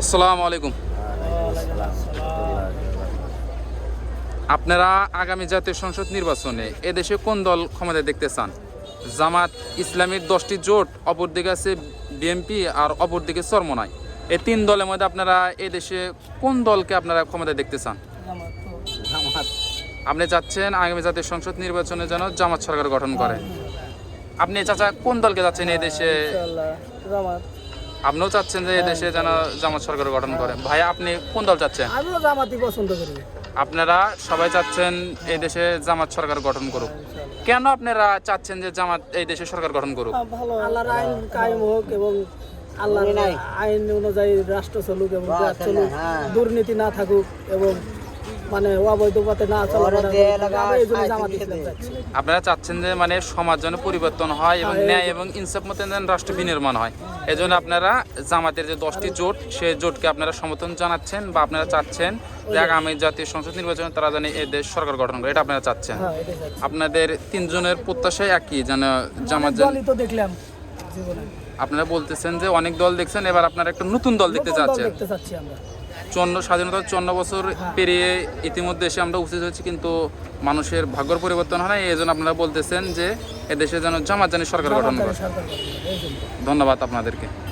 আসসালামু আলাইকুম। আপনারা আগামী জাতীয় সংসদ নির্বাচনে এদেশে কোন দল ক্ষমতায় দেখতে চান? জামাত ইসলামীর 10টি জোট, অপরদিকে আছে বিএনপি আর অপরদিকে চরমনাই। এই তিন দলের মধ্যে আপনারা এদেশে কোন দলকে আপনারা ক্ষমতায় দেখতে চান? আপনি চাচ্ছেন আগামী জাতীয় সংসদ নির্বাচনে যেন জামাত সরকার গঠন করে। আপনি চাচা কোন দলকে চাচ্ছেন এই দেশে? আপনিও চাচ্ছেন যে এই দেশে যেন জামাত সরকার গঠন করে। ভাই, আপনি কোন দল চাচ্ছেন? আমিও জামাতই পছন্দ করি। আপনারা সবাই চাচ্ছেন এই দেশে জামাত সরকার গঠন করুক। কেন আপনারা চাচ্ছেন যে জামাত এই দেশে সরকার গঠন করুক? আল্লাহর আইন কায়েম হোক এবং আল্লাহর আইন অনুযায়ী রাষ্ট্র চলুক এবং দেশ চলুক, দুর্নীতি না থাকুক এবং মানে অবৈধ পথে না চলাফেরা এই জন্য জামাত ইসলাম চাচ্ছি। আপনারা চাচ্ছেন যে মানে সমাজ যেন পরিবর্তন হয় এবং ন্যায় এবং ইনসাফ মতে যেন রাষ্ট্র বিনির্মাণ হয়। এই জন্য আপনারা জামাতের যে 10টি জোট, সেই জোটকে আপনারা সমর্থন জানাচ্ছেন বা আপনারা চাচ্ছেন যে আগামী জাতীয় সংসদ নির্বাচনে তারা যেন এই দেশ সরকার গঠন করে, এটা আপনারা চাচ্ছেন। আপনাদের তিনজনের প্রত্যাশাই একই, যেন জামাত দলই তো দেখলাম জীবনে। আপনারা বলতেছেন যে অনেক দল দেখছেন, এবার আপনারা একটা নতুন দল দেখতে চাচ্ছেন। দেখতে চাচ্ছি আমরা। স্বাধীনতা 54 বছর পেরিয়ে ইতিমধ্যে এসে আমরা উপস্থিত হয়েছি, কিন্তু মানুষের ভাগ্যর পরিবর্তন হয় না। এই জন্য আপনারা বলতেছেন যে এদেশে যেন জামাত যেন সরকার গঠন করে। ধন্যবাদ আপনাদেরকে।